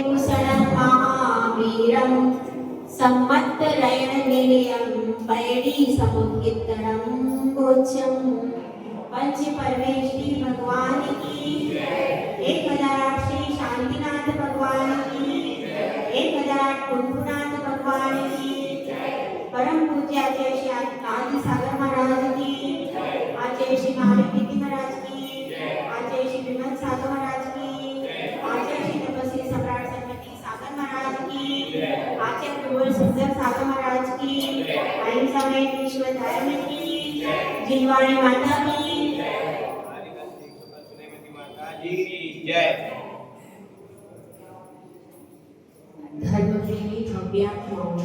भूषणं महावीरं सम्मत्तरयणनिलयं पैडीसमुद्गित्तरं गोच्छं पंच परमेष्टि भगवान की एक हजार श्री शांतिनाथ भगवान की एक हजार कुंभनाथ भगवान की परम पूज्य आचार्य श्री आदि सागर महाराज की आचार्य श्री महावीर महाराज की आचार्य श्री विमल सागर महाराज की आचार्य श्री तपस्वी सम्राट संगति सागर महाराज की आचार्य प्रबल सुंदर सागर महाराज की अहिंसा में विश्व धर्म की जिनवाणी माता की जय। धर्म प्रेमी भव्यात्माओं,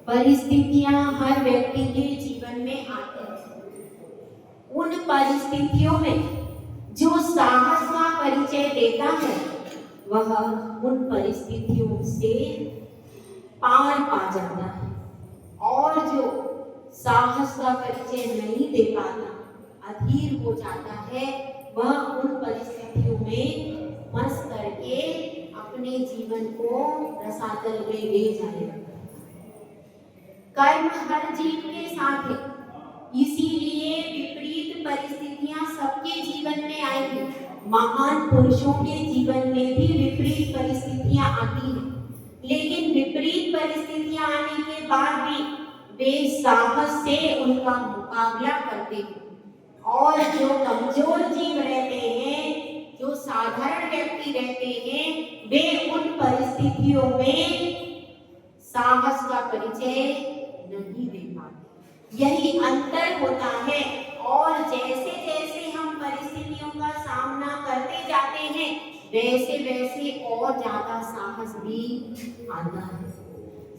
परिस्थितियां हर व्यक्ति के जीवन में आती हैं। उन परिस्थितियों में जो साहस का परिचय देता है वह उन परिस्थितियों से पार पा जाता है, और जो साहस का परिचय नहीं दे पाता, अधीर हो जाता है, वह उन परिस्थितियों में फंस करके अपने जीवन को रसातल में ले जाएगा। कर्म हर जीव के साथ है, इसीलिए विपरीत परिस्थितियां सबके जीवन में आएंगी। महान पुरुषों के जीवन में भी विपरीत परिस्थितियां आती हैं, लेकिन विपरीत परिस्थितियां आने के बाद भी वे साहस से उनका मुकाबला करते हैं। और जो कमजोर जीव रहते हैं, जो साधारण व्यक्ति रहते हैं, वे उन परिस्थितियों में साहस का परिचय नहीं दे पाते। यही अंतर होता है। और जैसे जैसे हम परिस्थितियों का सामना करते जाते हैं, वैसे वैसे और ज्यादा साहस भी आता है।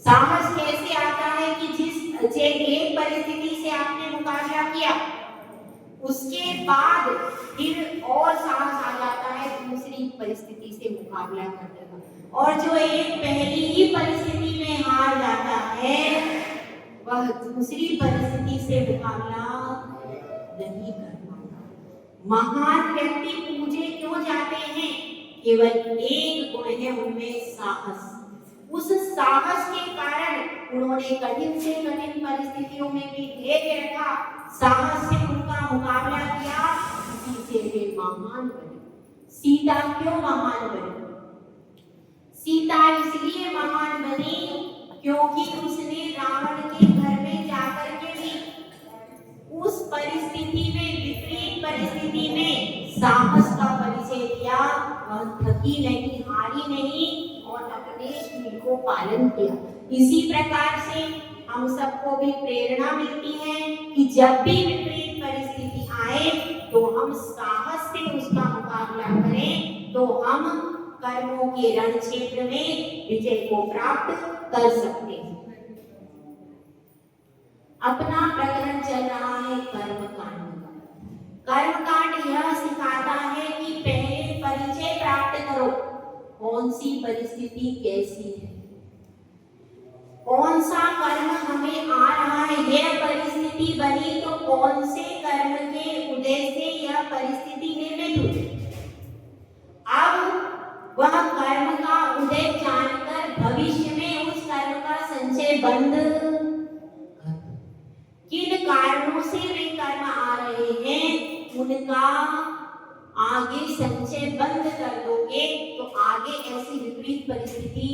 साहस कैसे आता है कि जिस एक परिस्थिति से आपने मुकाबला किया, उसके बाद फिर और साहस आ जाता है दूसरी परिस्थिति से मुकाबला करने का। और जो एक पहली ही परिस्थिति में हार जाता है, वह दूसरी परिस्थिति से मुकाबला नहीं कर पाता। महान व्यक्ति पूजे क्यों जाते हैं? केवल एक गुण है उनमें, साहस। उस साहस के कारण उन्होंने कठिन से कठिन परिस्थितियों में भी धैर्य रखा, साहस से उनका मुकाबला किया, इसी से वे महान बने। सीता क्यों महान बनी? सीता इसलिए महान बनी क्योंकि उसने रावण के घर में जाकर के भी उस परिस्थिति में, विपरीत परिस्थिति में साहस का परिचय दिया और थकी नहीं, हारी नहीं, और अपने शील को पालन किया। इसी प्रकार से हम सबको भी प्रेरणा मिलती है कि जब भी विपरीत परिस्थिति आए तो हम साहस से उसका मुकाबला करें, तो हम कर्मों के रण क्षेत्र में विजय को प्राप्त कर सकते हैं। अपना प्रकरण चल रहा है कर्मकांड। कर्मकांड यह सिखाता है कि पहले परिचय प्राप्त करो, कौन सी परिस्थिति कैसी है, कौन सा कर्म हमें आ रहा है। यह परिस्थिति बनी तो कौन से कर्म के उदय से यह परिस्थिति निर्मित हुई। अब वह कर्म का उदय जानकर भविष्य में उस कर्म का संचय बंद, किन कारणों से वे कर्म आ रहे हैं उनका आगे संचय बंद कर दोगे तो आगे ऐसी विपरीत परिस्थिति।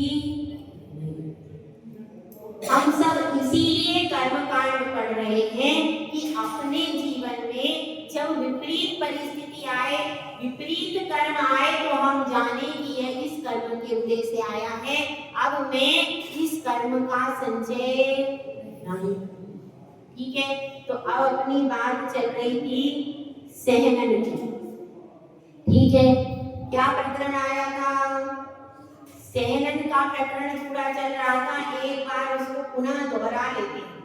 हम सब इसीलिए कर्मकांड पढ़ रहे हैं कि अपने जीवन में जब विपरीत परिस्थिति आए, विपरीत कर्म आए, तो हम जाने कि यह इस कर्म के उदय से आया है, अब मैं इस कर्म का संचय नहीं। ठीक है, तो अब अपनी बात चल रही थी सहनन की। ठीक है, क्या प्रकरण आया था? सहनन का प्रकरण पूरा चल रहा था। एक बार उसको पुनः दोहरा लेते हैं।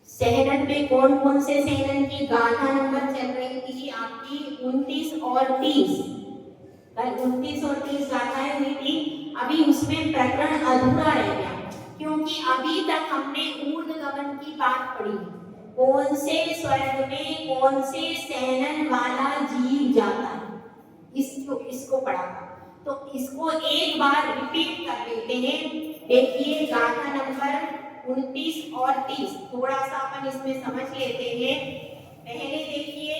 सहनन में कौन कौन से सहनन की गाथा नंबर चल रही थी आपकी? 29 और 30। कल 29 और 30 गाथाएं हुई थी। अभी उसमें प्रकरण अधूरा रह गया, क्योंकि अभी तक हमने ऊर्ध्व गमन की बात पढ़ी। कौन से स्वर्ग में कौन से सहनन वाला जीव जाता है, इसको पढ़ा था। तो इसको एक बार रिपीट कर लेते हैं। देखिए गाथा नंबर 29 और 30 थोड़ा सा अपन इसमें समझ लेते हैं। पहले देखिए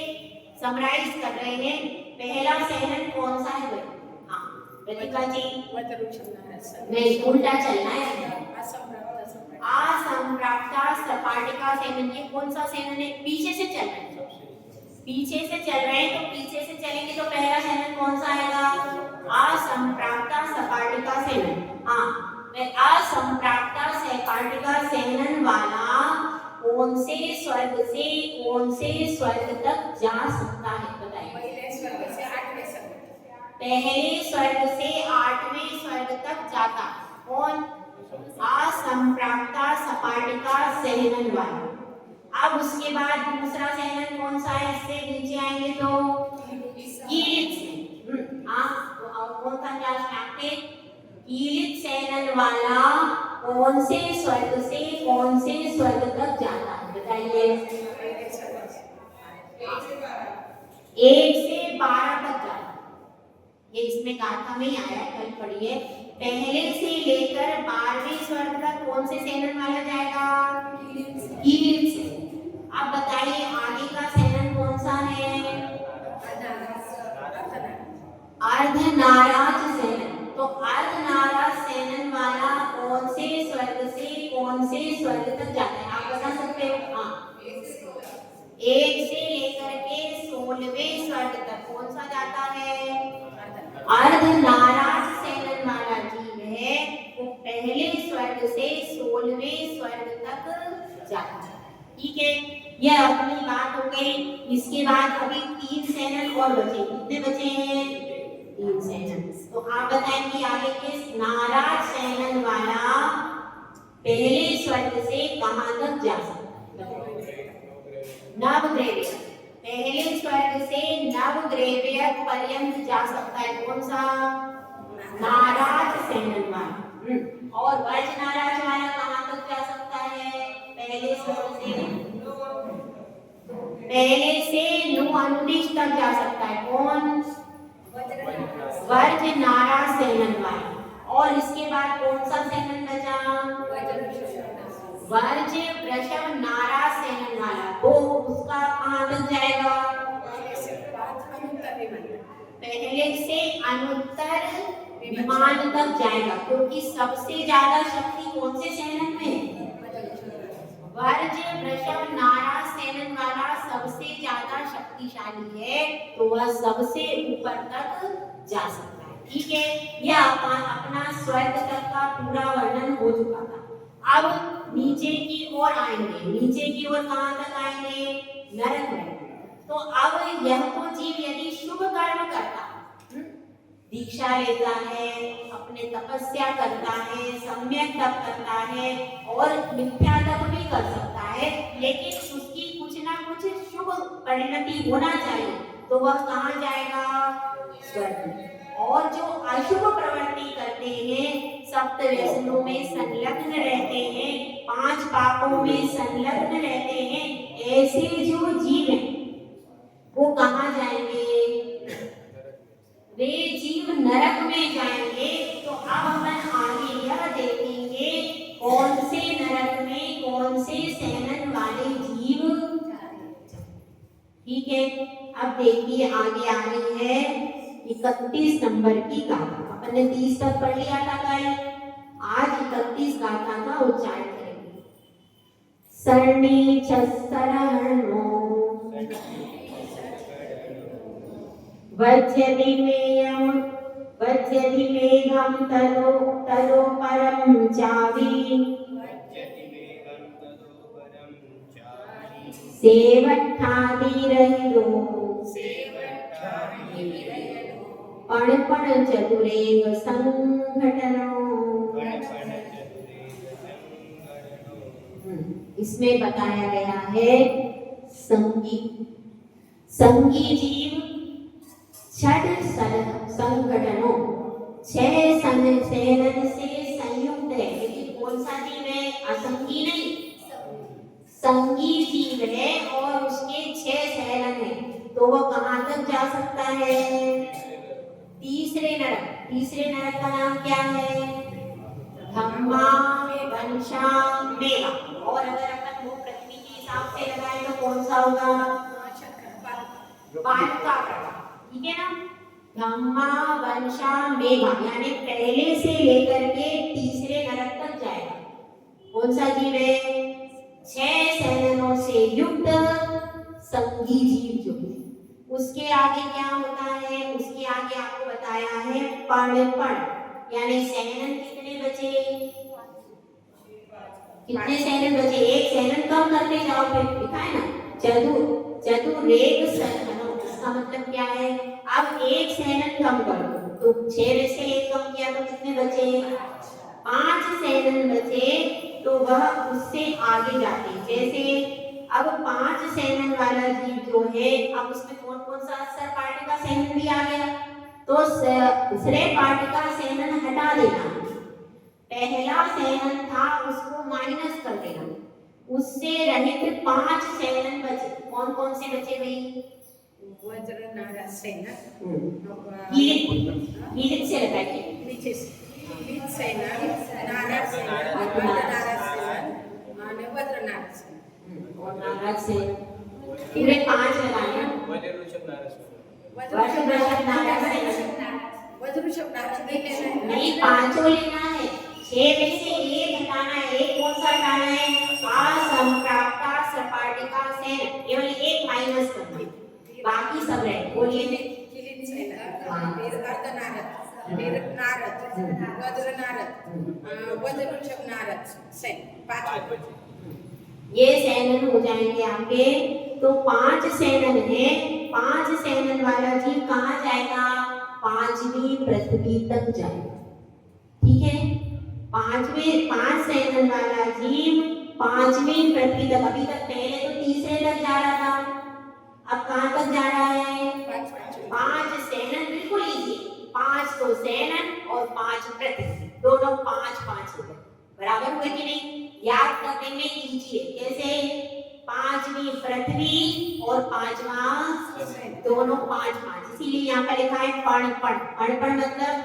समराइज कर रहे हैं। पहला सेनन कौन सा है भाई? हाँ प्रतिभा जी नहीं उल्टा चलना है। असंप्राप्ता सपाटिका सेनन, ये कौन सा सेनन है? पीछे से चल रहे हैं, पीछे से चल रहे हैं तो पीछे से चलेंगे तो पहला सेनन कौन सा आएगा? असंप्राप्ता सपाटिका सेनन। हाँ असंप्राप्ता सपाटिका सेनन वाला कौन से स्वर्ग तक जा सकता है? बताइए। पहले स्वर्ग से 8वें स्वर्ग तक जाता कौन? असंप्राप्ता सपाटिका सेनन वाला। अब उसके बाद दूसरा सेनन कौन सा है? इससे नीचे आएंगे तो कीलित सेनन। तो अब कौन सा जा सकते हैं? कीलित सेनन वाला कौन से स्वर्ग तक जाता है? बताइए। 1 से 12 तक जाता। ये इसमें गाथा में ही आया, कल पढ़िए। पहले से लेकर 12वें स्वर्ग तक कौन से सेनन वाला जाएगा? कीलित सेनन। अब बताइए आगे का सेनन कौन सा है? अर्धनाराज सेनन। तो अर्धनाराज सेनन वाला कौन से स्वर्ग तक जाता है? आप बता सकते हो? हाँ 1 से लेकर के 16वें स्वर्ग तक कौन सा जाता है? अर्धनाराज सेनन वाला जीव है वो पहले स्वर्ग से 16वें स्वर्ग तक जाता है। ठीक है, यह अपनी बात हो गई। इसके बाद अभी 3 सेनन और बचे। कितने बचे हैं? 3 सेनन। तो आप बताएंगे आगे के नाराज सेनन वाला पहले स्वर्ग से कहां तक जा सकता है? नवग्रह। पहले स्वर्ग से नवग्रह पर्यंत जा सकता है। कौन सा? नाराज सेनन वाला। और वर्ज नाराज वाला कहां तक जा सकता है? पहले स्वर्ग से नु अनुदिश तक जा सकता है। कौन? वर्ज नाराज सेनन वाला। और इसके बाद कौन सा सेनन बचा? वर्ज वृषभ नाराज सेनन वाला। वो उसका कहां तक जाएगा? पहले से अनुत्तर विमान तक जाएगा, क्योंकि सबसे ज्यादा शक्ति कौन से सेनन में? वर्ज वृषभ नाराज सेनन वाला सबसे ज्यादा शक्तिशाली है, तो वह सबसे ऊपर तक जा सकता है। ठीक है, यह अपना स्वर्ग तक का पूरा वर्णन हो चुका था। अब नीचे की ओर आएंगे। नीचे की ओर कहां तक आएंगे? नरक में। तो अब यह तो जीव यदि शुभ कर्म करता, दीक्षा लेता है, अपने तपस्या करता है, सम्यक तप करता है और मिथ्या तप भी कर सकता है, लेकिन उसकी कुछ ना कुछ शुभ परिणति होना चाहिए, तो वह कहां जाएगा? स्वर्ग। और जो अशुभ प्रवृत्ति करते हैं, सप्त व्यसनों में संलग्न रहते हैं, 5 पापों में संलग्न रहते हैं, ऐसे जो जीव हैं वो कहां जाएंगे? वे जीव नरक में जाएंगे। तो अब अपन आगे यह देखेंगे कौन से नरक में कौन से सेनन वाले जीव। ठीक है, अब देखिए आगे आ रही है 31 नंबर की गाथा। अपन ने 30 तक पढ़ लिया था कल, आज 31 गाथा का उच्चारण करेंगे। सरणी चरणो वज्यति मेघं तलो परं चावि सेवठादिरहितो पण चतुरेग संघटनो। इसमें बताया गया है संगी जीव 6 संगठनों 6 सेनन से संयुक्त है। लेकिन कौन सा जीव है? असंगी नहीं, संगी जीव है और उसके 6 सेनन है, तो वह कहां तक जा सकता है? तीसरे नरक का नाम क्या है? धम्मा वंशा मेघा। और अगर अपन वो पृथ्वी के हिसाब से लगाए तो कौन सा होगा? बालका प्रभा। ठीक है ना? धम्मा वंशा मेघा यानी पहले से लेकर के तीसरे नरक तक जाएगा। कौन सा जीव है? 6 सैननों से युक्त संगी जीव जो है। उसके आगे क्या होता है? उसके आगे आपको बताया है पणपण यानी सैनन कितने बचे? कितने सैनन बचे? एक सैनन कम करते जाओ, फिर लिखा है ना चतुरेक सैननों। इसका मतलब क्या है? अब एक सैनन कम करो तो 6 में से 1 कम किया तो कितने बचे? 5 सैनन बचे। तो वह उससे आगे जाते, जैसे अब 5 सैनन वाला जीव जो है, अब उसमें कौन कौन सा सरपाटिका सैनन भी आ गया, तो श्रेपाटिका सैनन हटा देना। पहला सैनन था उसको माइनस कर देना, उससे रहित 5 सैनन बचे। कौन कौन से बचे भाई? वज्र नारद सेना हीलित से लगाइए नीचे हीलित सेना नारद सेना नारद सेना और वज्र नारद सेना और नारद से पूरे 5 लगाने। वज्रऋषभ नारद नहीं, 5 लेना है। 6 में से 1 हटाना है। 1 कौन सा हटाना है? असंप्राप्ता सपाटिका सेन, केवल 1 माइनस करना है, बाकी सब रहे। बोलिए हीलित सेना फिर अर्ध नारद फिर नारद वज्र नारद वज्रऋषभ नारद सेन 5 ये सैनन हो जाएंगे आपके। तो 5 सैनन है। 5 सैनन वाला जीव कहाँ जाएगा? 5वीं पृथ्वी तक जाएगा। ठीक है? 5 सैनन वाला जीव 5वीं पृथ्वी तक। अभी तक पहले तो तीसरे तक जा रहा था, अब कहाँ तक जा रहा है? 5 सैनन। बिल्कुल इजी। 5 तो सैनन और 5 पृथ्वी, दोनों 5-5 हो गए। बराबर हुए कि नहीं? याद करने में इजी है। कैसे? 5वीं पृथ्वी और 5वां, दोनों 5-5। इसीलिए यहाँ पर लिखा है पणपण। पणपण मतलब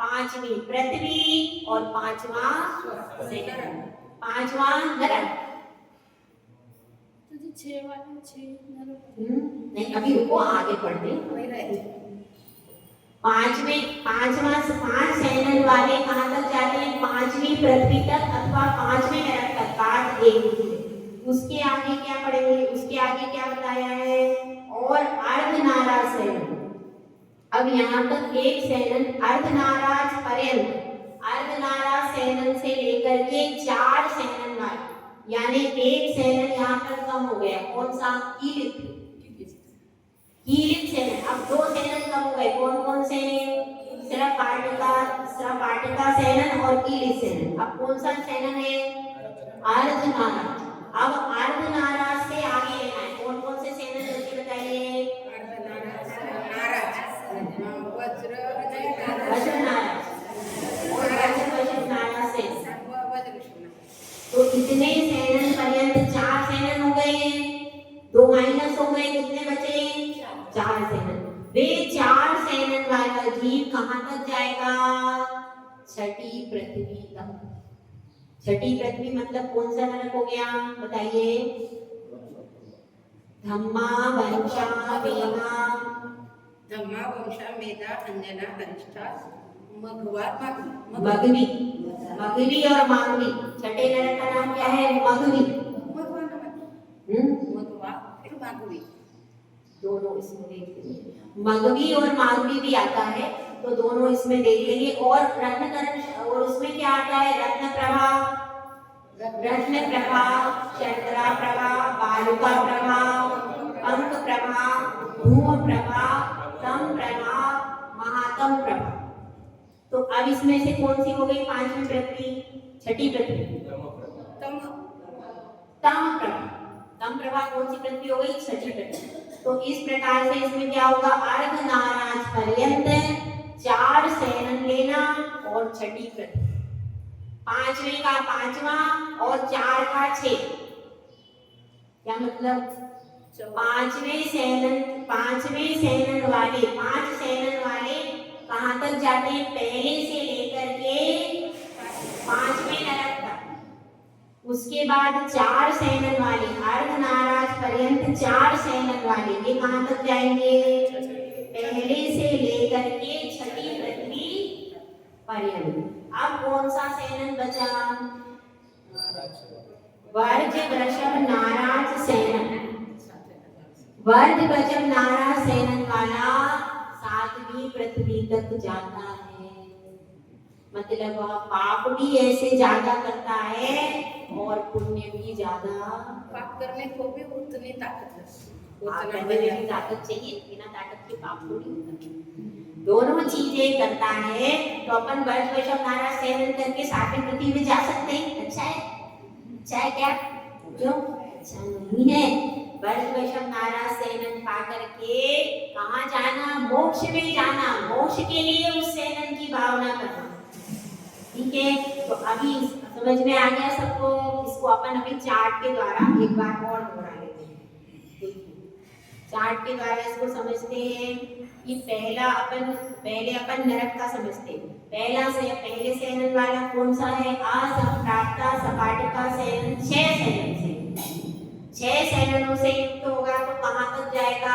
5वीं पृथ्वी और 5वां सैनन, 5वां नरक। नहीं, अभी रुको, आगे पढ़ते। 5 सैनन वाले कहाँ तक जाते हैं? 5वीं पृथ्वी तक अथवा 5वें नरक तक। काट एक। उसके आगे क्या पढ़ेंगे? उसके आगे क्या बताया है? और अर्धनारा सैनन। अब यहाँ तक एक सैनन अर्धनाराज पर्यंत, अर्धनारा सैनन से लेकर के 4 सैनन वाले, यानी 1 सैनन यहाँ तक कम हो गया। कौन सा? हीलित सैनन। अब 2 सैनन कम हो गए। कौन कौन से? श्रपाटिका सैनन और कीलित सैनन। अब कौन सा सैनन है? अर्धनारा। अब अर्धनारा से आगे लेना है। कौन कौन से सैनन बचे बताइए? तो कितने सैनन पर्यंत? 4 सैनन हो गए हैं, 2 माइनस हो गए, कितने बचे? 4 सैनन। वे 4 सैनन वाला जीव कहाँ तक जाएगा? 6ठी पृथ्वी तक। 6ठी पृथ्वी मतलब कौन सा नरक हो गया बताइए? धम्मा वंशा मेघा। धम्मा वंशा मेधा अंजना अरिष्ठा मघवा मगवी। मगवी और मागवी। 6ठे नरक का नाम क्या है? मगवी। मघवा फिर मागवी, दोनों इसमें देख लेंगे। मगवी और मागवी भी आता है, तो दोनों इसमें देख लेंगे। और रत्नकरण, और उसमें क्या आता है? रत्न प्रभा, शर्करा प्रभा, बालुका प्रभा, अंक प्रभा, धूम प्रभा, तम प्रभा, महातम प्रभा। तो अब इसमें से कौन सी हो गई 5वीं पृथ्वी? 6ठी पृथ्वी तम प्रभा। तम प्रभा कौन सी पृथ्वी हो गई? 6ठी पृथ्वी। तो इस प्रकार से इसमें क्या होगा? अर्धनाराज पर्यंत 4 सैनन लेना और 6ठी पृथ्वी। 5वें का 5वां और 4 का 6। क्या मतलब? 5वें सैनन वाले 5 सैनन वाले कहाँ तक जाते हैं? पहले से लेकर के 5वें नरक तक। उसके बाद 4 सैनन वाले अर्धनाराज पर्यंत 4 सैनन वाले, ये कहाँ तक जाएंगे? पहले से लेकर के 6ठी पृथ्वी पर्यंत। अब कौन सा सैनन बचा? वर्ज वृषभ नाराज सैनन। वर्ज वृषभ नाराज सैनन वाला 7वीं पृथ्वी तक जाता है। मतलब वह पाप भी ऐसे ज्यादा करता है और पुण्य भी ज्यादा। पाप करने को भी उतनी ताकत पाप करने में भी ताकत चाहिए, बिना ताकत के पाप थोड़ी होता। दोनों चीजें करता है। तो अपन वर्ज वृषभ नाराज सैनन करके 7वीं पृथ्वी में जा सकते हैं। अच्छा है? अच्छा है क्या? क्यों अच्छा नहीं है? वर्ज वृषभ नाराज सैनन पा करके कहाँ जाना? मोक्ष में जाना। मोक्ष के लिए उस सैनन की भावना करना। ठीक है, तो अभी समझ में आ गया सबको? इसको अपन अभी चार्ट के द्वारा एक बार और दोहरा लेते हैं। चार्ट के द्वारा इसको समझते हैं कि पहले अपन नरक का समझते हैं। पहले सैनन वाला कौन सा है? असंप्राप्ता सपाटिका सैनन। 6 सैनन से 6 सैननों से युक्त होगा तो कहाँ तक जाएगा?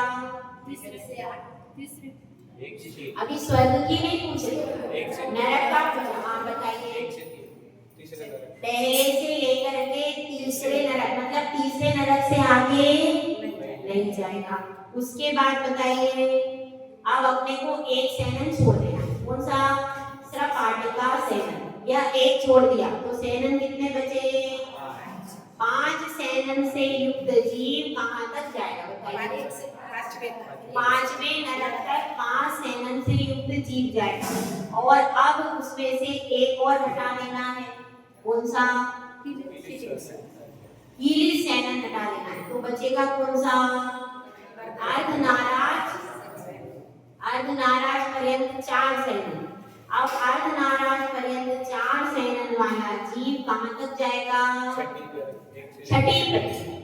अभी स्वर्ग की नहीं पूछ रही, नरक का पूछा। हाँ बताइए। पहले से लेकर के तीसरे नरक, मतलब तीसरे नरक से आगे नहीं जाएगा। उसके बाद बताइए, अब अपने को एक सैनन छोड़ देना। कौन सा? सपाटिका सैनन। या एक छोड़ दिया तो सैनन कितने बचे? 5 सैनन से युक्त जीव कहाँ तक जाएगा? बताइए। 5वें नरक तक 5 सैनन से युक्त जीव जाएगा। और अब उसमें से एक और हटा देना है। कौन सा? कीली सैनन हटा देना है। तो बचेगा कौन सा? अर्धनाराज पर्यंत 4 सैनन। अब अर्धनाराज पर्यंत 4 सैनन वाला जीव कहाँ तक जाएगा? 6ठी पृथ्वी।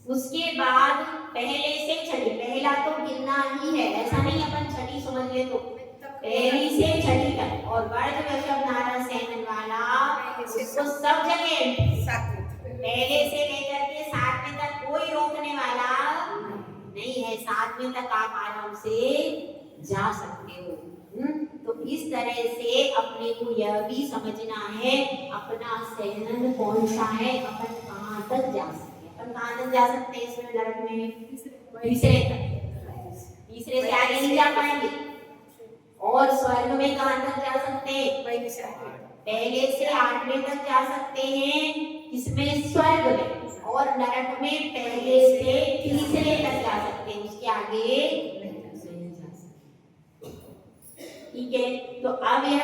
उसके बाद पहले से 6ठी, पहला तो गिनना ही है, ऐसा नहीं अपन 6ठी समझ ले तो पहली से 6ठी तक। और वर्ज वृषभ नाराज सैनन वाला उसको सब जगह पहले से लेकर के 7वें तक कोई रोकने वाला नहीं है। 7वें तक आप आराम से जा सकते हो। तो इस तरह से अपने को यह भी समझना है अपना सैनन कौन सा है, अपन कहाँ तक जा सकते हैं। अपन कहाँ तक जा सकते हैं इसमें नरक में? तीसरे तक। तीसरे से आगे नहीं जा पाएंगे। और स्वर्ग में कहाँ तक जा सकते हैं? पहले से 8वें तक जा सकते हैं। किसमें? स्वर्ग में। और नरक में पहले से तीसरे तक जा सकते हैं, उसके आगे नहीं जा सकते। ठीक है, तो अब यह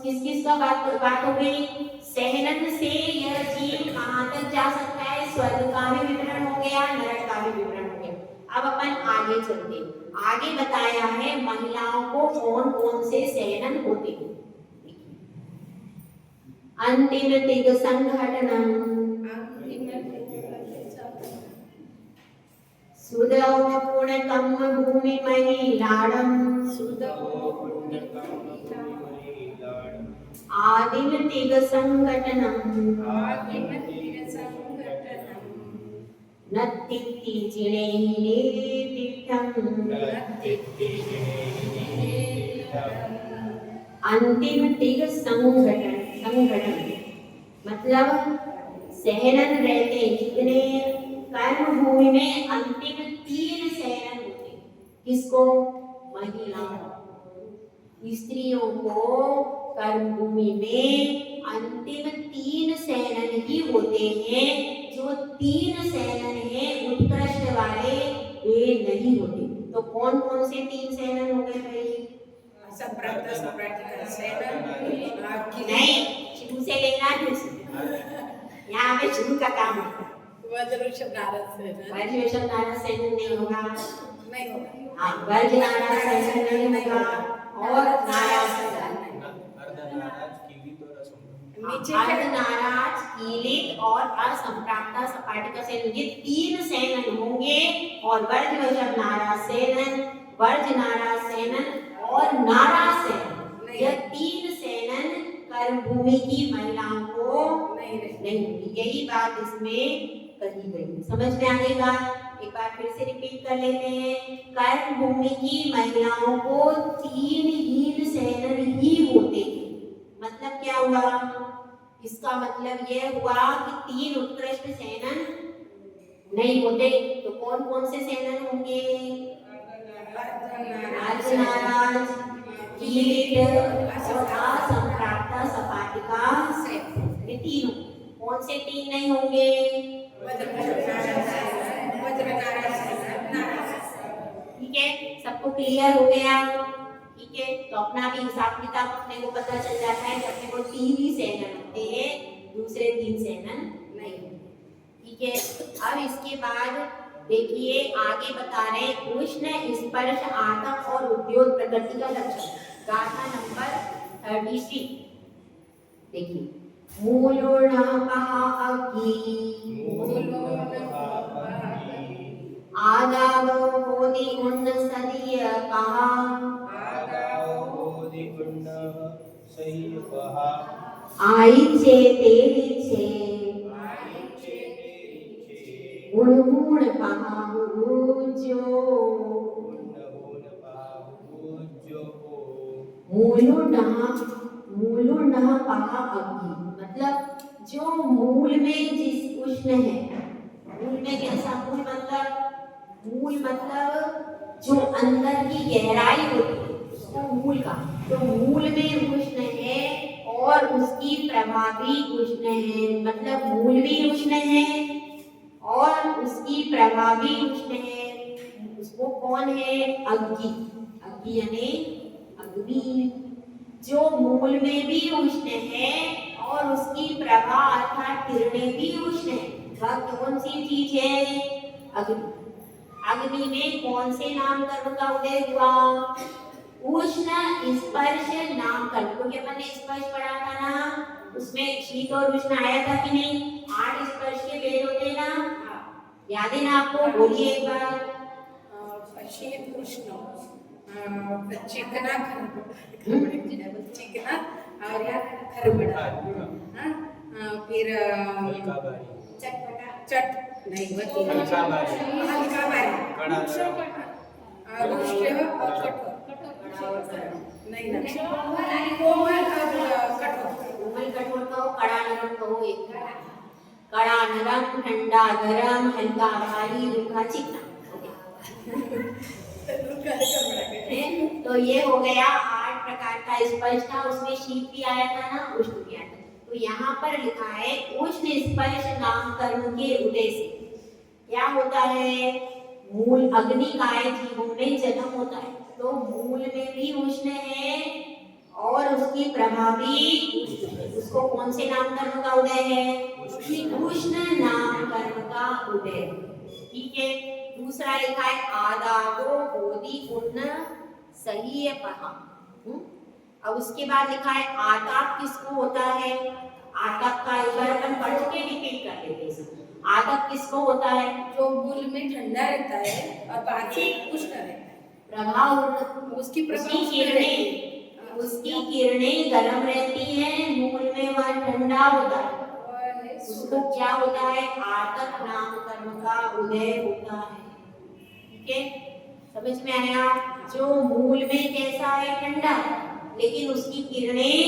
किस का बात हो गई? सैनन से यह जीव कहाँ तक जा सकता है? स्वर्ग का भी विवरण हो गया, नरक का भी विवरण हो गया। अब अपन आगे चलते हैं। आगे बताया है महिलाओं को कौन कौन से सैनन होते हैं। अंतिम तिग संघटनम सुदौ पूर्णकम भूमि महिलाड़म आदिम तिग संघटनम नत्तिति जिणेहि तीर्थम अंतिम तिग संघटन मतलब सैनन रहते जितने कर्म भूमि में अंतिम 3 सैनन होते। किसको? महिलाओं, स्त्रियों को कर्म भूमि में अंतिम 3 सैनन ही होते हैं। जो 3 सैनन हैं उत्कृष्ट वाले वे नहीं होते। तो कौन कौन से 3 सैनन हो गए भाई? नहीं, शुरू से लेना है। यहाँ पे शुरू का काम है। वर्ज वृषभ नाराज सैनन नहीं होगा। हाँ, वर्ज नाराज सैनन नहीं होगा। और अर्धनाराज, कीलित और असंप्राप्ता सपाटिका सैनन, ये 3 सैनन होंगे। और वर्ज वृषभ नाराज सैनन, वर्ज नाराज सैनन और नाराज सैनन भूमि की महिलाओं को नहीं रहे। नहीं होगी। यही बात इसमें कही गई। समझ में आ गई बात? एक बार फिर से रिपीट कर लेते हैं। कर्म भूमि की महिलाओं को 3 हीन सेनन ही होते हैं। मतलब क्या हुआ? इसका मतलब यह हुआ कि 3 उत्कृष्ट सेनन नहीं होते। तो कौन कौन से सेनन होंगे? अर्धनाराज, कीलिट और असंप्राप्ता सपाटिका। ये तीनों कौन से 3 नहीं होंगे? ठीक है, सबको क्लियर हो गया? ठीक है, तो अपना भी हिसाब किताब अपने को पता चल जाता है कि अपने को 3 ही सेनन होते हैं, दूसरे 3 सेनन नहीं होते। ठीक है, अब इसके बाद देखिए आगे बता रहे उष्ण स्पर्श आतप और उद्योग प्रकृति का लक्षण। गाथा नंबर 33 देखिए। मूलोर्णपः अग्नि आदावो बोधि उन्न सदीयपः आइच्छे तेरिच्छे गुणगुणपः ऊर्जो मूलोर्णः पः अग्नि। मतलब जो मूल में जिस उष्ण है, मूल में कैसा? मूल मतलब जो अंदर की गहराई होती है उसको मूल का। तो मूल में उष्ण है और उसकी प्रभा भी उष्ण है। मतलब मूल भी उष्ण है और उसकी प्रभा भी उष्ण है। उसको कौन है? अग्नि। अग्नि यानी अग्नि जो मूल में भी उष्ण है और उसकी प्रभा अर्थात किरणें भी उष्ण है। वह कौन सी चीज है? अग्नि। अग्नि में कौन से नाम कर्म का उदय हुआ? उष्ण स्पर्श नाम कर्म। क्योंकि अपन ने स्पर्श पढ़ा था ना, उसमें शीत और उष्ण आया था कि नहीं? 8 स्पर्श के भेद होते ना, याद है ना आपको? बोलिए एक बार। शीत उष्ण चिकना चिकना और या खरबड़ा। फिर चट नहीं होती हल्का भारी और कठोर नहीं ना कोमल और कठोर। कोमल कठोर कहो, कड़ा नरम कहो। एक कड़ा नरम, ठंडा गरम, हल्का भारी, रूखा चिकना। तो ये हो गया 8 प्रकार का स्पर्श था। उसमें शीत भी आया था ना, उष्ण भी आया था। तो यहाँ पर लिखा है उष्ण स्पर्श नाम कर्म के उदय से क्या होता है? मूल अग्नि काय जीवों में जन्म होता है। तो मूल में भी उष्ण है और उसकी प्रभा भी उष्ण है। उसको कौन से नाम कर्म का उदय है? उष्ण नाम कर्म का उदय। ठीक है, दूसरा लिखा है आदावो बोधि उन्न सहीयपः। अब उसके बाद लिखा है आताप किसको होता है? आताप का एक बार अपन पढ़ के रिपीट कर लेते हैं। आताप किसको होता है? जो मूल में ठंडा रहता है और बाकी उष्ण रहता है। प्रभाव उसकी किरणें गर्म रहती हैं, मूल में वह ठंडा होता है। उसको क्या होता है? आतप नाम कर्म का उदय होता है। ठीक है, समझ में आया? जो मूल में कैसा है? ठंडा, लेकिन उसकी किरणें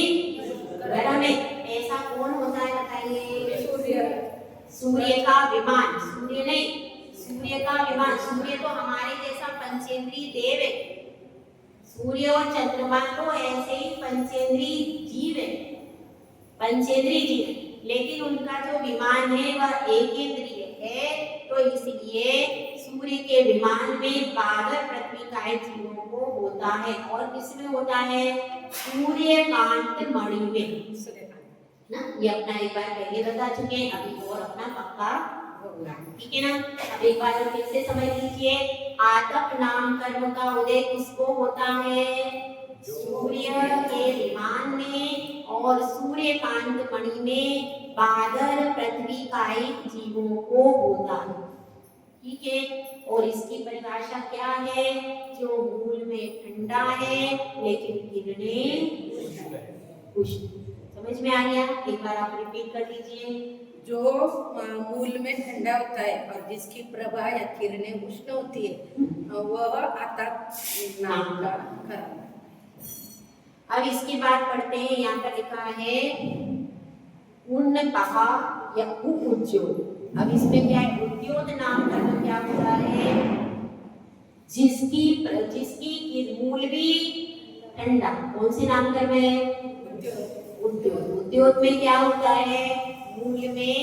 गर्म है। ऐसा कौन होता है बताइए? सूर्य का विमान। सूर्य नहीं, सूर्य का विमान। सूर्य तो हमारे जैसा पंचेंद्रीय देव है। सूर्य और चंद्रमा तो ऐसे ही पंचेंद्रीय जीव है, पंचेंद्रीय जीव, लेकिन उनका जो विमान है वह एकेंद्रीय है। तो इसलिए सूर्य के विमान में 12 पृथ्वी काय जीवों को होता है। और किसमें होता है? सूर्यकांत मणि में ना। ये अपना एक बार पहले बता चुके हैं, अभी और अपना पक्का होगा। ठीक है ना? अब एक बार फिर से समझ लीजिए। आतप नाम कर्म का उदय किसको होता है? सूर्य के विमान में और सूर्यकांत मणि में 12 पृथ्वी काय जीवों को होता है। ठीक है, और इसकी परिभाषा क्या है? जो मूल में ठंडा है लेकिन किरणें उष्ण। समझ में आ गया? एक बार आप रिपीट कर दीजिए। जो मूल में ठंडा होता है और जिसकी प्रभा या किरणें उष्ण होती है वह आता नाम का कर्म। अब इसके बाद पढ़ते हैं, यहाँ पर लिखा है उन्नतः या उद्योग। अब इसमें क्या है? उद्योग नाम कर्म क्या होता है? जिसकी की मूल भी ठंडा। कौन से नाम कर्म है? उद्योग। उद्योग में क्या होता है? मूल में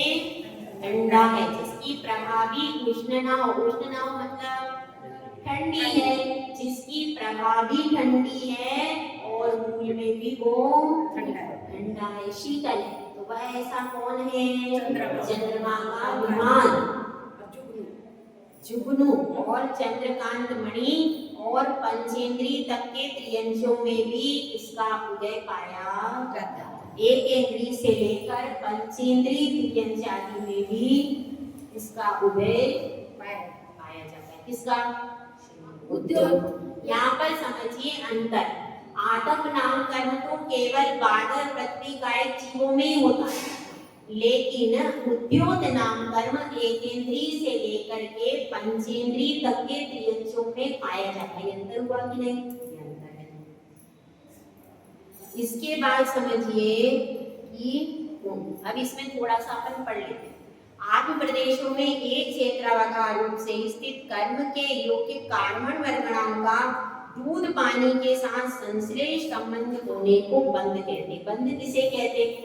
ठंडा है, जिसकी प्रभा भी उष्ण ना हो। उष्ण ना हो मतलब ठंडी है, जिसकी प्रभा भी ठंडी है और मूल में भी वो ठंडा है, शीतल है। तो वह ऐसा कौन है? चंद्रमा का विमान, जुगनू और चंद्रकांत मणि और पंचेंद्री तक के त्रियंशों में भी इसका उदय पाया जाता है। एक इंद्री से लेकर पंचेंद्री त्रियंश आदि में भी इसका उदय पाया जाता है। किसका? उद्योग। यहाँ पर समझिए अंतर। आत्म नाम कर्म तो केवल बादल पृथ्वी का जीवों में ही होता है, लेकिन उद्योग नाम कर्म एकेंद्री से लेकर के पंचेंद्री तक के त्रियंशों में पाया जाता है। अंतर हुआ कि नहीं? अंतर है। इसके बाद समझिए कि अब इसमें थोड़ा सा अपन पढ़ लेते हैं। आत्म प्रदेशों में एक क्षेत्रावकार रूप से स्थित कर्म के योग्य कार्मण वर्गणाओं का दूध पानी के साथ संश्लेष संबंध होने को बंध कहते हैं। बंध किसे कहते हैं?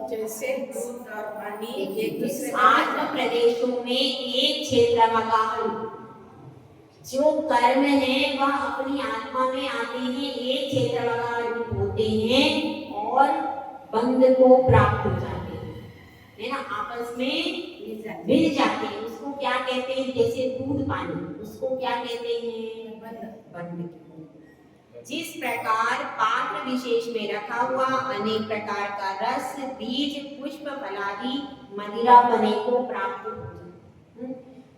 जैसे दूध और पानी एक दूसरे आत्म प्रदेशों में एक क्षेत्रावकार जो कर्म है वह अपनी आत्मा में आते हैं, एक क्षेत्रावकार रूप होते हैं और बंध को प्राप्त हो जाते हैं, है ना? आपस में मिल जाते हैं। उसको क्या कहते हैं? जैसे दूध पानी, उसको क्या कहते हैं? बंध। जिस प्रकार पात्र विशेष में रखा हुआ अनेक प्रकार का रस, बीज, पुष्प, फलादि, मदिरा बने को प्राप्त हो।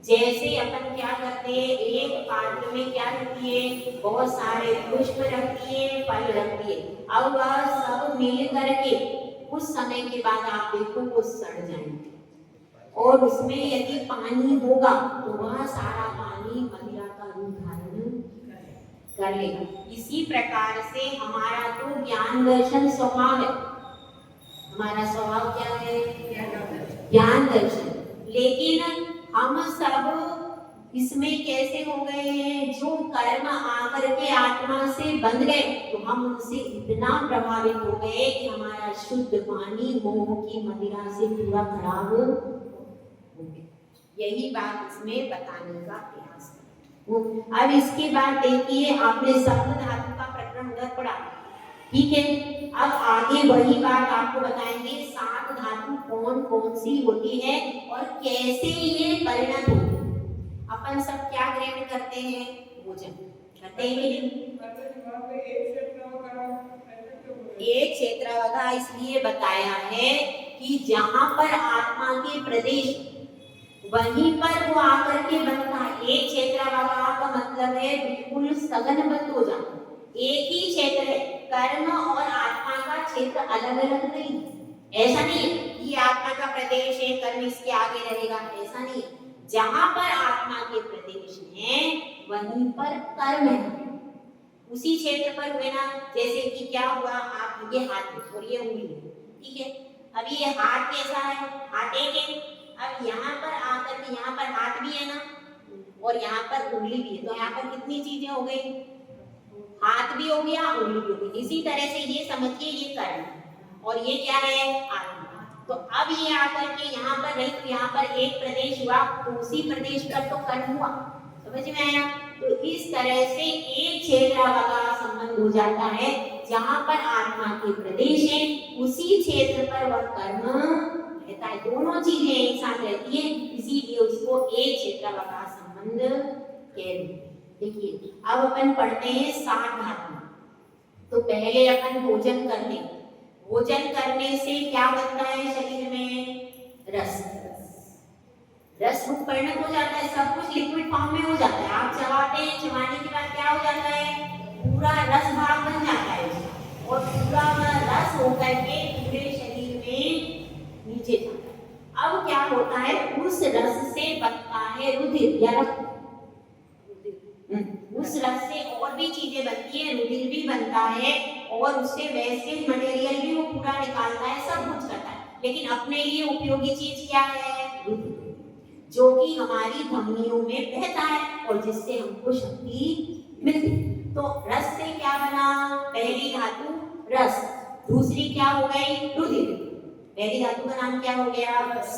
जैसे अपन क्या करते हैं? एक पात्र में क्या रखती है? बहुत सारे पुष्प रखती है, फल रखती है। अब वह सब मिल करके कुछ समय के बाद आप देखो वो सड़ जाएंगे और उसमें यदि पानी होगा तो वह सारा पानी मदिरा का रूप धारण कर लेगा। इसी प्रकार से हमारा तो ज्ञान दर्शन स्वभाव है। हमारा स्वभाव क्या है? ज्ञान दर्शन। लेकिन हम सब इसमें कैसे हो गए हैं? जो कर्म आकर के आत्मा से बंध गए तो हम उनसे इतना प्रभावित हो गए कि हमारा शुद्ध पानी मोह की मदिरा से पूरा खराब हो गया। यही बात इसमें बताने का प्रयास है। अब इसके बाद देखिए, आपने सप्त धातु का प्रकरण उधर पढ़ा, ठीक है? अब आगे वही बात आपको बताएंगे, 7 धातु कौन कौन सी होती है और कैसे ये परिणत होती है। अपन सब क्या ग्रहण करते हैं? भोजन करते हैं कि नहीं? एक क्षेत्रावगा इसलिए बताया है कि जहां पर आत्मा के प्रदेश वहीं पर वो आकर के बनता है। एक क्षेत्रावगा का मतलब है बिल्कुल सघनबद्ध हो जाता है, एक ही क्षेत्र है। कर्म और आत्मा का क्षेत्र अलग अलग नहीं, ऐसा नहीं है कि आत्मा का प्रदेश है कर्म इसके आगे रहेगा, ऐसा नहीं है। जहां पर आत्मा के प्रदेश है वहीं पर कर्म है, उसी क्षेत्र पर हुए ना। जैसे कि क्या हुआ, आप ये हाथ और ये उंगली, ठीक है? अब ये हाथ कैसा है? हाथ एक है। अब यहाँ पर आकर के यहाँ पर हाथ भी है ना और यहाँ पर उंगली भी है, तो यहाँ पर कितनी चीजें हो गई? हाथ भी हो गया, उंगली भी हो गई। इसी तरह से ये समझिए ये कर्म और ये क्या है? आत्मा। तो अब ये आकर के यहाँ पर रही तो यहाँ पर एक प्रदेश हुआ तो उसी प्रदेश पर तो कर्म हुआ। समझ में आया? तो इस तरह से एक क्षेत्रावगा संबंध हो जाता है, जहां पर आत्मा के प्रदेश है उसी क्षेत्र पर वह कर्म रहता है। दोनों चीजें एक साथ रहती है, इसीलिए उसको एक क्षेत्रावगा संबंध कहते हैं। देखिए अब अपन पढ़ते हैं 7 धातु। तो पहले अपन भोजन करते हैं। भोजन करने से क्या बनता है शरीर में? रस। रस रूप परिणत हो जाता है, सब कुछ लिक्विड फॉर्म में हो जाता है। आप चबाते हैं, चबाने के बाद क्या हो जाता है? पूरा रस भाग बन जाता है और पूरा रस होकर के पूरे या रक्त। उस रक्त से और भी चीजें बनती है, रुधिर भी बनता है और उससे वेस्टेज मटेरियल भी वो पूरा निकालता है, सब कुछ करता है। लेकिन अपने लिए उपयोगी चीज क्या है? रुधिर, जो कि हमारी धमनियों में बहता है और जिससे हमको शक्ति मिलती है। तो रस से क्या बना? पहली धातु रस, दूसरी क्या हो गई? रुधिर। पहली धातु का नाम क्या हो गया? रस।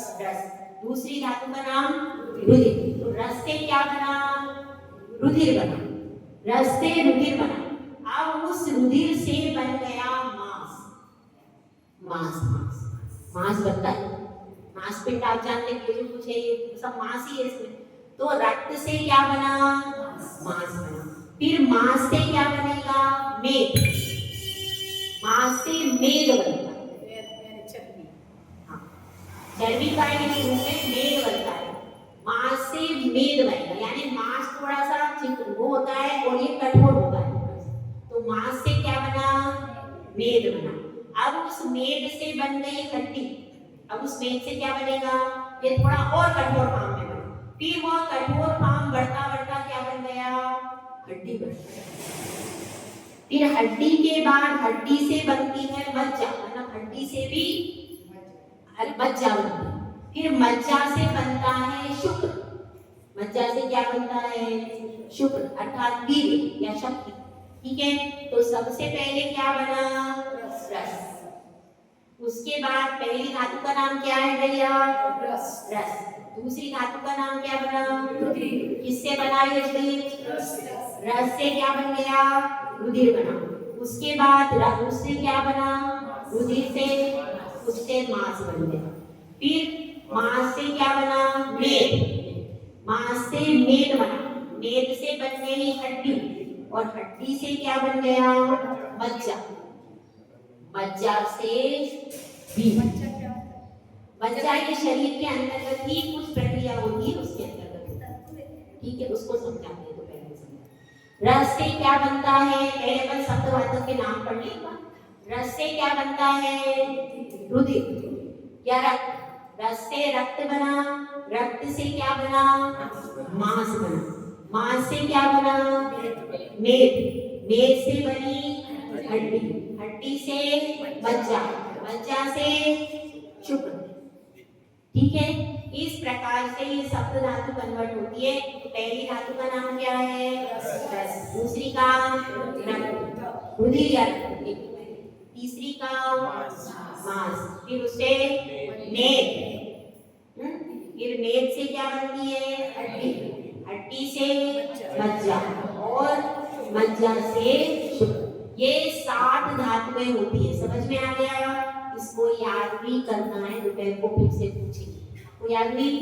दूसरी धातु का नाम रुधिर। तो रस से क्या बना? रुधिर बना। रस से रुधिर बना। अब उस रुधिर से बन गया मांस। मांस बनता है। मांसपिंड आप जानते हैं, जो कुछ है ये सब मांस ही है इसमें। तो रक्त से क्या बना? मांस बना। फिर मांस से क्या बनेगा? मेद। मांस से मेद बनेगा। चर्बी का ही रूप में मेद बनता है। मांस से मेद बनेगा, यानी मांस थोड़ा सा चिकन वो होता है और ये कठोर होता है। तो मांस से क्या बना? मेद बना। अब उस मेद से बन गई हड्डी। अब उस मेद से क्या बनेगा? ये थोड़ा और कठोर फार्म में बना। फिर वो कठोर फार्म बढ़ता बढ़ता क्या बन गया? हड्डी बन गया। फिर हड्डी के बाद हड्डी से बनती है मज्जा, मतलब हड्डी से भी मज्जा बनती है। फिर मज्जा से बनता है शुक्र। मज्जा से क्या बनता है? शुक्र, अर्थात वीर्य या शक्ति। ठीक है, तो सबसे पहले क्या बना? रस। उसके बाद पहली धातु का नाम क्या है भैया? रस। दूसरी धातु का नाम क्या बना? रुधिर। किससे बना ये रुधिर? रस से क्या बन गया? रुधिर बना। उसके बाद उससे क्या बना? रुधिर से, उससे मांस बन गया। फिर मांस से क्या बना? मेद। मांस से मेद बना। मेद से बन गई हड्डी और हड्डी से क्या बन गया? मज्जा। मज्जा से भी मज्जा ये शरीर के अंतर्गत ही कुछ प्रक्रिया होती है, उसके अंतर्गत। ठीक है, उसको समझाते हैं। तो पहले समझा रस से क्या बनता है? पहले अपन शब्दवाचक के नाम पढ़ लेंगे। रस से क्या बनता है? रुधिर या रक्त। रस से रक्त बना। रक्त से क्या बना? मांस बना। मांस से क्या बना? मेद। मेद से बनी हड्डी। हड्डी से मज्जा। मज्जा से शुक्र। ठीक है, इस प्रकार से ये सप्त धातु कन्वर्ट होती है। तो पहली धातु का नाम क्या है? रस। दूसरी का रक्त, रुधिर या रक्त। तीसरी का मांस। फिर उससे मेद। फिर मेद से क्या बनती है? हड्डी। हड्डी से मज्जा और मज्जा से शुक्र। ये 7 धातुएं होती है। समझ में आ गया? इसको याद भी करना है। रुपए को फिर से पूछेंगे, आपको याद नहीं?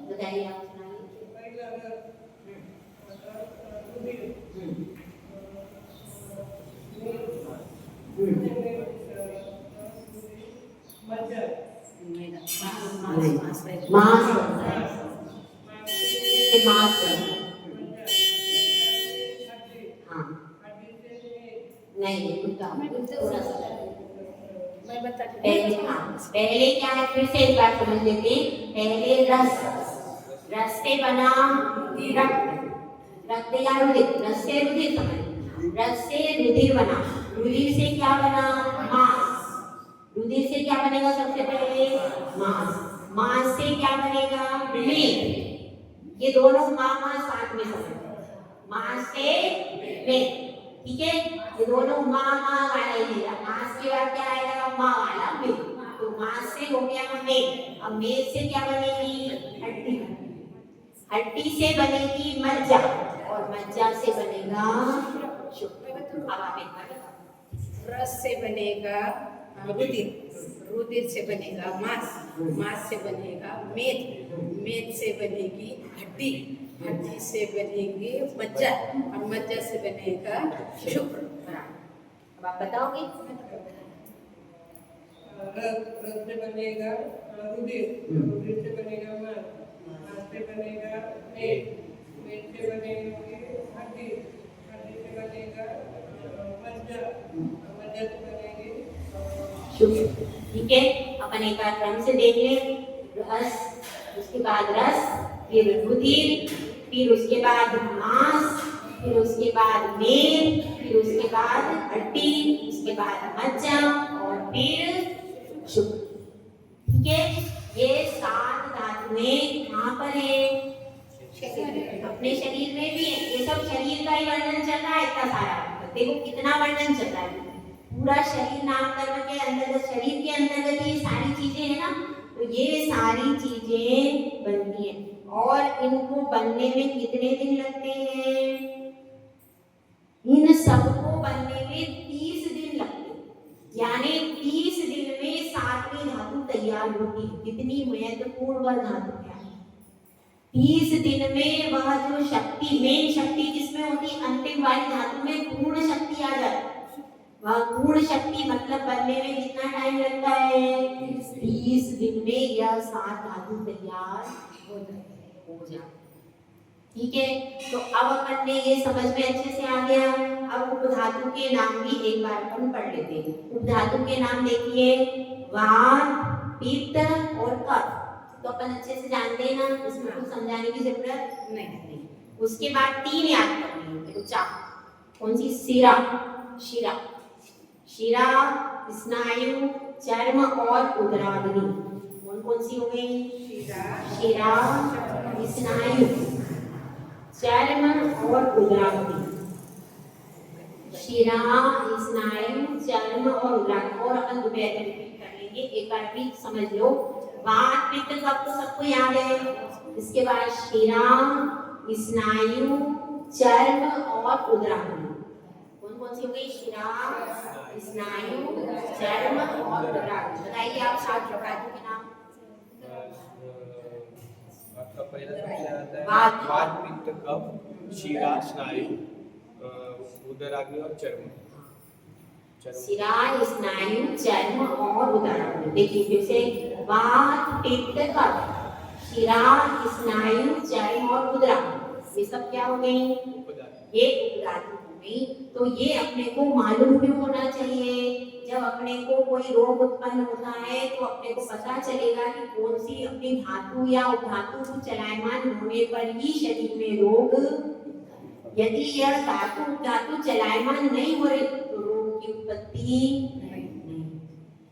बताइए, आप मांस बनता है। मांस हाँ नहीं थोड़ा सा पहले क्या है, फिर से एक बार समझ लेते हैं। पहले रस से बना रक्त या रुधिर। रस से रुधिर समझ। रस से रुधिर बना। रुधिर से क्या बना? मांस। रुधिर से क्या बनेगा? सबसे पहले मांस। मांस से क्या बनेगा? मेद। ये दोनों मां साथ में समझ। मांस से मेद। ठीक है, ये दोनों मां वाले हैं। मांस के बाद क्या आएगा? मां वाला मेद। तो मांस से हो गया मेद। अब मेद से क्या बनेगी? हड्डी। हड्डी से बनेगी मज्जा और मज्जा से बनेगा शुक्र। अब आप एक बार रस से बनेगा रुधिर। रुधिर से बनेगा मांस। मांस से बनेगा मेद। मेद से बनेगी हड्डी। हड्डी से बनेगी मज्जा और मज्जा से बनेगा शुक्र। अब आप बताओगे? रस से बनेगा रुधिर। रुधिर से बनेगा मांस। मांस से बनेगा मेद। मेद से बनेगी हड्डी। हड्डी से बनेगा मज्जा। मज्जा से बनेगी शुक्र। ठीक है, अपन एक बार क्रम से देख लें। रस, उसके बाद रस, फिर रुधिर, फिर उसके बाद मांस, फिर उसके बाद मेद, फिर उसके बाद हड्डी, उसके बाद मज्जा और फिर शुक्र। ठीक है, ये 7 धातुएं कहाँ पर है? अपने शरीर में भी है। ये सब शरीर का ही वर्णन चल रहा है इतना सारा। देखो कितना वर्णन चल रहा है, पूरा शरीर नाम कर्म के अंतर्गत, शरीर के अंतर्गत ये सारी चीजें है ना। तो ये सारी चीजें बनती हैं और इनको बनने में कितने दिन लगते हैं? इन सबको बनने में 30 दिन लगते हैं, यानी 30 दिन में 7वीं धातु तैयार होती है। कितनी महत्वपूर्ण वह धातु है। 30 दिन में वह जो शक्ति, मेन शक्ति जिसमें होती, अंतिम वाली धातु में पूर्ण शक्ति आ जाती है। वह पूर्ण शक्ति मतलब बनने में कितना टाइम लगता है? 30 दिन में यह 7 धातु तैयार हो जाए। ठीक है, तो अब अपन ने ये समझ में अच्छे से आ गया। अब उपधातु के नाम भी एक बार अपन पढ़ लेते हैं। उपधातु के नाम देखिए, वात, पित्त और कफ। तो अपन अच्छे से जानते हैं ना, इसमें कुछ समझाने की जरूरत नहीं। उसके बाद 3 याद करनी है। कौन सी? शिरा, शिरा, शिरा, स्नायु, चर्म और उदराग्नि। कौन सी हो गई? शिरा, स्नायु, चर्म और उदराग्नि। शिरा, स्नायु, चर्म और उदराग्नि। और अपन दोपहर में रिपीट कर लेंगे, एक बार भी समझ लो। वात, पित्त, कफ तो सबको याद है। इसके बाद शिरा, स्नायु, चर्म और उदराग्नि। कौन सी हो गई? शिरा, स्नायु, चर्म और उदराग्नि। बताइए आप 7 धातु के नाम। आपका पहला सबसे आता है वात, वात, पित्त, कफ, शिरा, स्नायु, उदराग्नि और चर्म। शिरा, स्नायु, चर्म और उदराग्नि। देखिए फिर से, वात, पित्त, कफ, शिरा, स्नायु, चर्म और उदराग्नि। ये सब क्या हो गई? ये उपधातु हो गई। तो ये अपने को मालूम क्यों होना चाहिए? जब अपने को कोई रोग उत्पन्न होता है तो अपने को पता चलेगा कि कौन सी अपनी धातु या उपधातु को चलायमान होने पर ही शरीर में रोग। यदि यह धातु उपधातु चलायमान नहीं हो रही तो रोग की उत्पत्ति नहीं।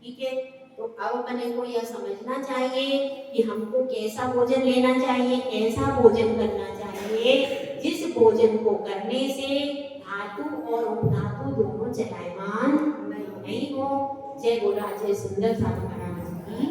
ठीक है, तो अब अपने को यह समझना चाहिए कि हमको कैसा भोजन लेना चाहिए, ऐसा भोजन करना चाहिए जिस भोजन को करने से धातु और उपधातु दोनों चलायमान नहीं हो। जय बोला जय सुंदर साधु महाराज की।